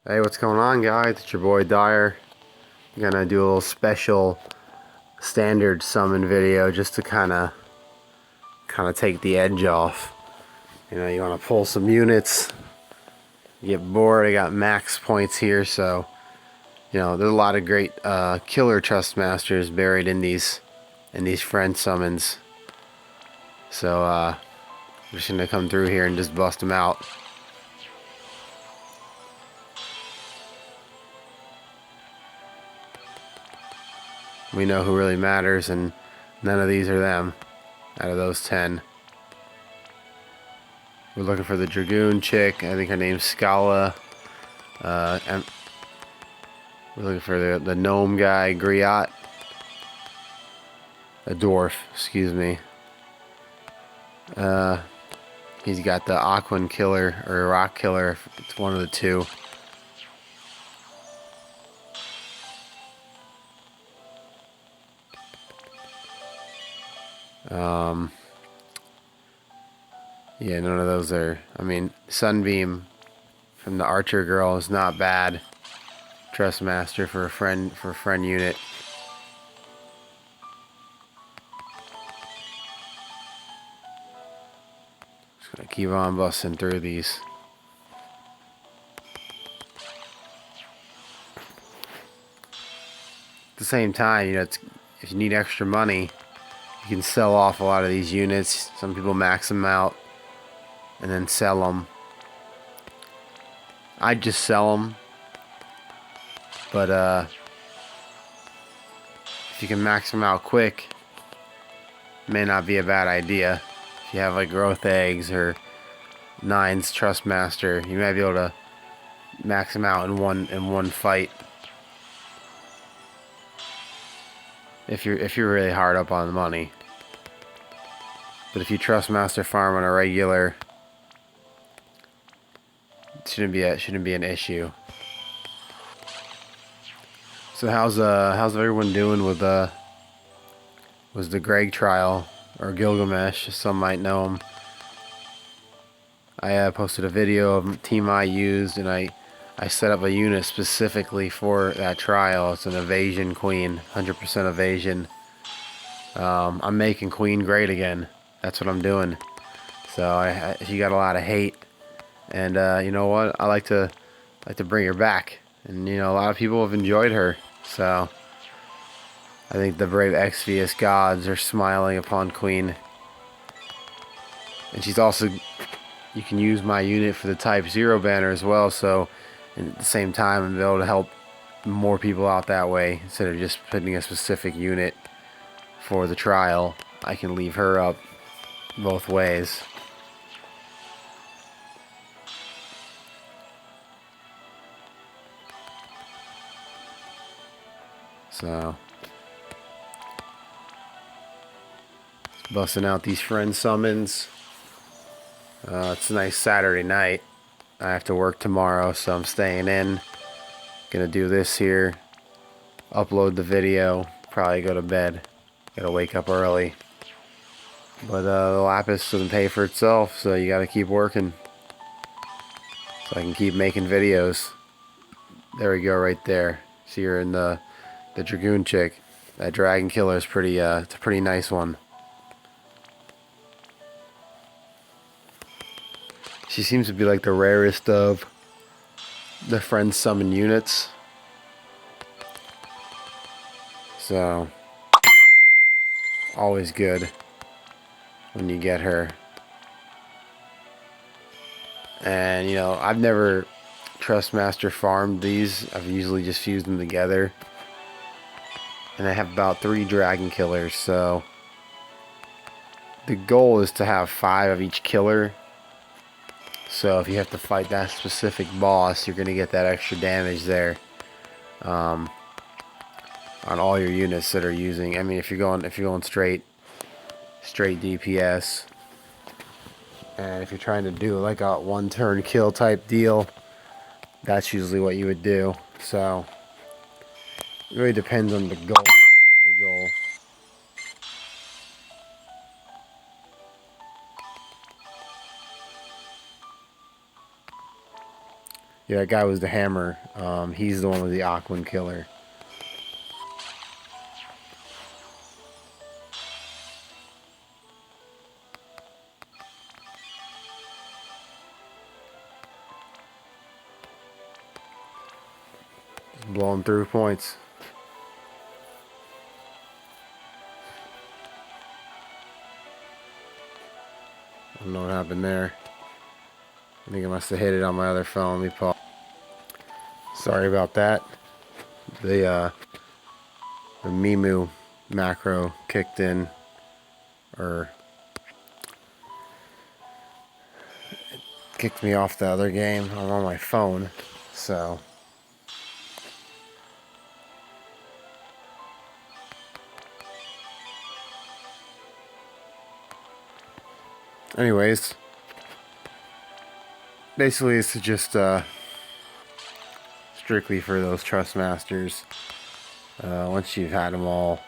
Hey, what's going on, guys? It's your boy Dyer. I'm gonna do a little special standard summon video just to kind of take the edge off. You know, you want to pull some units. You get bored. I got max points here, so you know there's a lot of great killer trust masters buried in these friend summons. So I'm just gonna come through here and just bust them out. We know who really matters, and none of these are them out of those 10. We're looking for the Dragoon chick. I think her name's Scala. And we're looking for the gnome guy, Griot. A dwarf, excuse me. He's got the Aquan killer or rock killer. It's one of the two. Yeah, none of those are. I mean, Sunbeam from the Archer girl is not bad. Trust master for a friend unit. Just gonna keep on busting through these. At the same time, you know, if you need extra money, you can sell off a lot of these units. Some people max them out and then sell them. I'd just sell them, but if you can max them out quick, it may not be a bad idea. If you have like growth eggs or 9's Trustmaster, you might be able to max them out in one fight. If you're really hard up on the money. But if you Trustmaster farm on a regular, it shouldn't be an issue. So how's everyone doing with was the Greg trial, or Gilgamesh, some might know him. I posted a video of team I used, and I set up a unit specifically for that trial. It's an evasion queen, 100% evasion. I'm making queen great again. That's what I'm doing. So she got a lot of hate, and you know what? I like to bring her back, and you know a lot of people have enjoyed her. So I think the brave Exvius gods are smiling upon Queen. And she's also, you can use my unit for the Type 0 banner as well, so at the same time I'm able to help more people out that way. Instead of just putting a specific unit for the trial, I can leave her up both ways. So busting out these friend summons. It's a nice Saturday night. I have to work tomorrow, so I'm staying in. Gonna do this here. Upload the video. Probably go to bed. Gotta wake up early. But the Lapis doesn't pay for itself, so you gotta keep working. So I can keep making videos. There we go, right there. See her in the Dragoon chick. That Dragon Killer is pretty. It's a pretty nice one. She seems to be like the rarest of the friend summon units. So always good when you get her. And you know, I've never Trustmaster farmed these. I've usually just fused them together. And I have about 3 Dragon Killers, so the goal is to have 5 of each killer. So if you have to fight that specific boss, you're gonna get that extra damage there on all your units that are using. I mean, if you're going straight DPS, and if you're trying to do like a 1-turn kill type deal, that's usually what you would do. So it really depends on the goal. Yeah, that guy was the hammer. He's the one with the Aquan killer. Just blowing through points. I don't know what happened there. I think I must have hit it on my other phone. Let me pause. Sorry about that. The Mimu macro kicked in, or kicked me off the other game. I'm on my phone, so anyways, basically it's just strictly for those trust masters. Once you've had them all,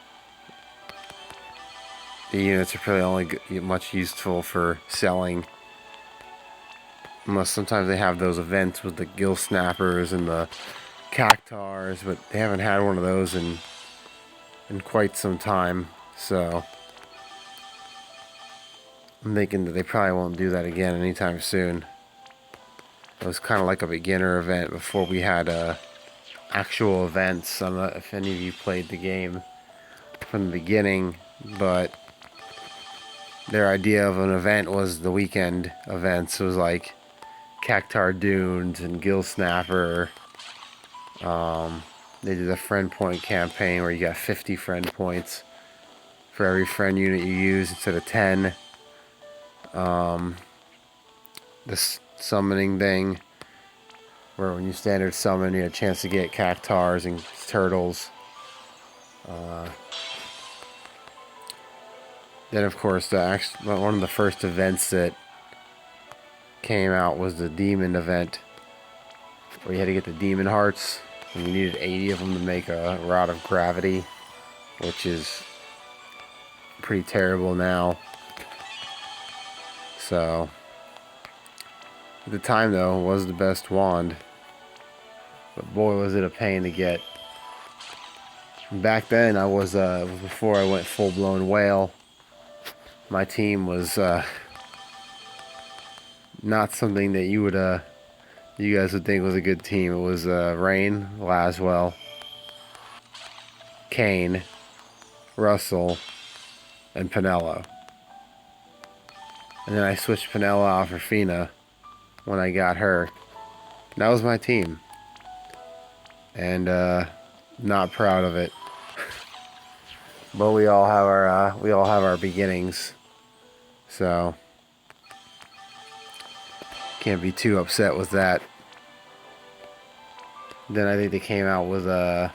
the units are probably only much useful for selling, unless sometimes they have those events with the gill snappers and the cactars, but they haven't had one of those in quite some time, so I'm thinking that they probably won't do that again anytime soon. It was kind of like a beginner event before we had actual events. I don't know if any of you played the game from the beginning, but their idea of an event was the weekend events. It was like Cactar Dunes and Gill Snapper. They did a friend point campaign where you got 50 friend points for every friend unit you use instead of 10. This summoning thing, where when you standard summon, you had a chance to get cactars and turtles. Then, of course, one of the first events that came out was the demon event, where you had to get the demon hearts, and you needed 80 of them to make a rod of gravity, which is pretty terrible now. So, at the time, though, it was the best wand. But boy, was it a pain to get. Back then, I was before I went full-blown whale. My team was not something that you guys would think was a good team. It was Rain, Laswell, Kane, Russell, and Pinello. And then I switched Pinello out for Fina when I got her. And that was my team. And not proud of it. But we all have our beginnings. So can't be too upset with that. Then I think they came out with it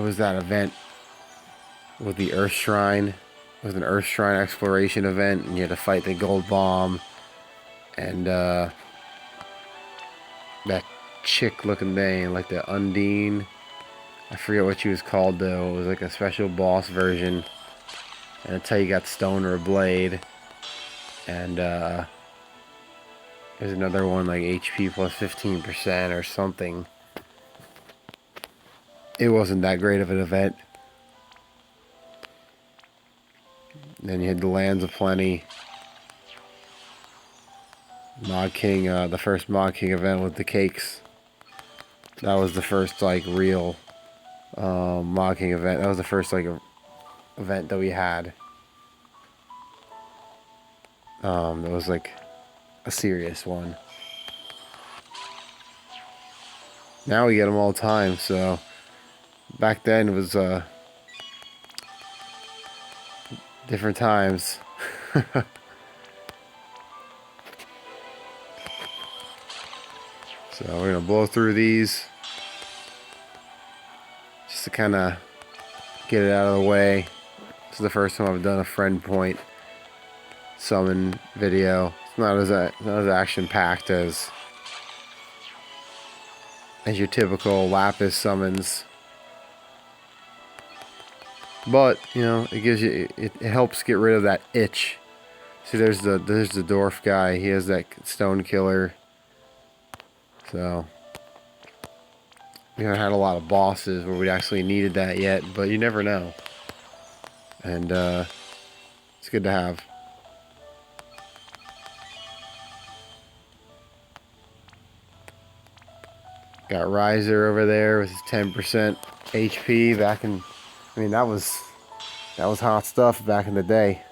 was that event with the Earth Shrine. It was an Earth Shrine exploration event, and you had to fight the Gold Bomb and that chick looking thing, like the Undine. I forget what she was called though. It was like a special boss version. And that's how you got Stone or Blade. And there's another one like HP plus 15% or something. It wasn't that great of an event. Then you had the Lands of Plenty. Mod King, the first Mod King event with the cakes. That was the first like real Mod King event. That was the first like event that we had. It was like a serious one. Now we get them all the time, so back then it was different times. So we're gonna blow through these just to kind of get it out of the way. This is the first time I've done a friend point summon video. It's not as action packed as your typical Lapis summons, but you know, it gives you it helps get rid of that itch See, there's the dwarf guy. He has that stone killer. So we haven't had a lot of bosses where we actually needed that yet, but you never know. And it's good to have. Got Riser over there with his 10% HP back in. I mean, that was hot stuff back in the day.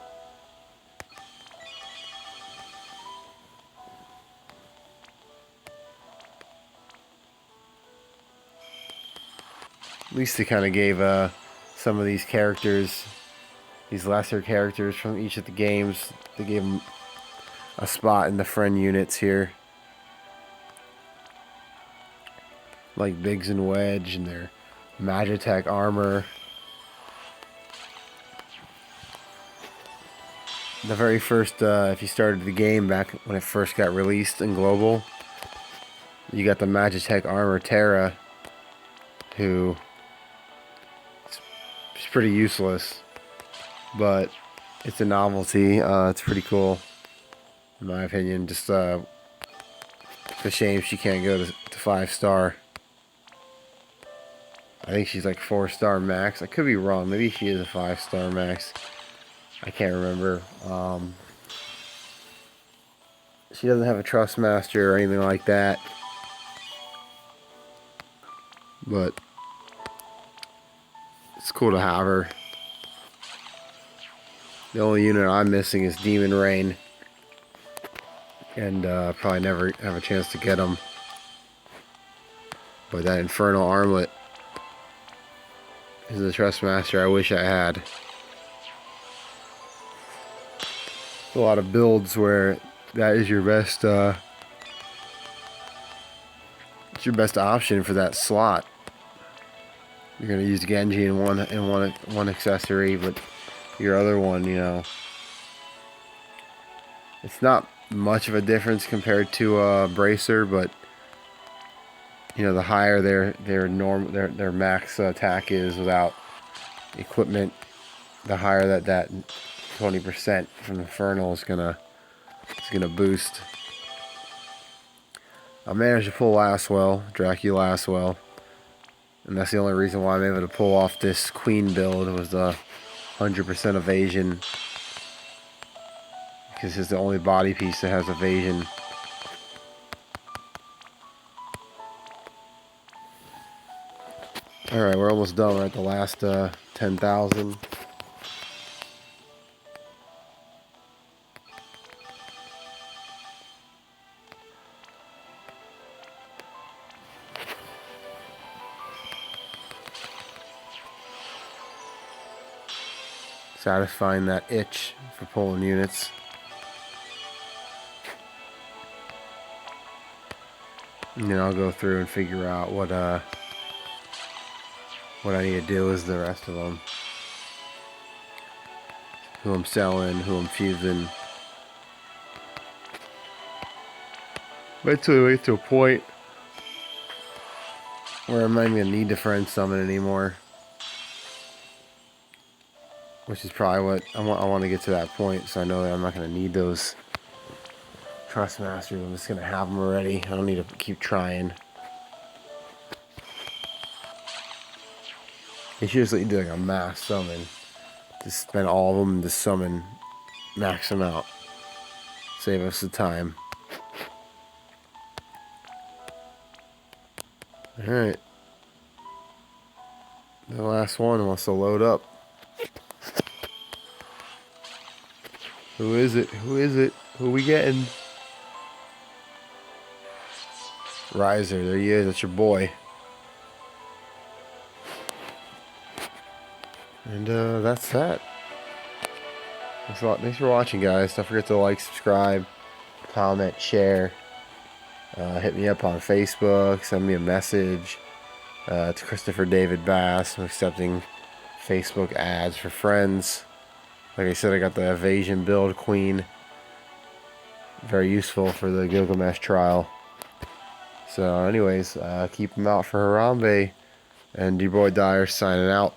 At least they kind of gave some of these characters, these lesser characters from each of the games, they gave them a spot in the friend units here. Like Biggs and Wedge and their Magitech armor. The very first, if you started the game back when it first got released in Global, you got the Magitech armor Terra, who is pretty useless, but it's a novelty. It's pretty cool, in my opinion. Just it's a shame she can't go to 5-star. I think she's like 4-star max. I could be wrong. Maybe she is a 5-star max. I can't remember. She doesn't have a Trust Master or anything like that. But it's cool to have her. The only unit I'm missing is Demon Rain. And probably never have a chance to get him. But that Infernal Armlet is the Trust Master I wish I had. A lot of builds where that is your best it's your best option for that slot. You're gonna use Genji in one accessory, but your other one, you know, it's not much of a difference compared to Bracer, but you know, the higher their max attack is without equipment, the higher that 20% from Infernal is gonna boost. I managed to pull Laswell, Dracula Laswell, and that's the only reason why I'm able to pull off this Queen build. Was the 100% evasion, because it's the only body piece that has evasion. Alright, we're almost done. We're at the last 10,000. Satisfying that itch for pulling units. And then I'll go through and figure out what I need to do is the rest of them. Who I'm selling, who I'm fusing. Eventually we get to a point where I'm not even gonna need to friend summon anymore. Which is probably what I want to get to that point, so I know that I'm not gonna need those Trust Masters. I'm just gonna have them already. I don't need to keep trying. You should just do like a mass summon. Just spend all of them to summon, max them out. Save us the time. Alright. The last one wants to load up. Who is it? Who is it? Who we getting? Riser, there he is. That's your boy. And that's that. Thanks a lot. Thanks for watching, guys. Don't forget to like, subscribe, comment, share. Hit me up on Facebook. Send me a message. It's Christopher David Bass. I'm accepting Facebook ads for friends. Like I said, I got the Evasion build Queen. Very useful for the Gilgamesh trial. So anyways, keep them out for Harambe. And your boy Dyer signing out.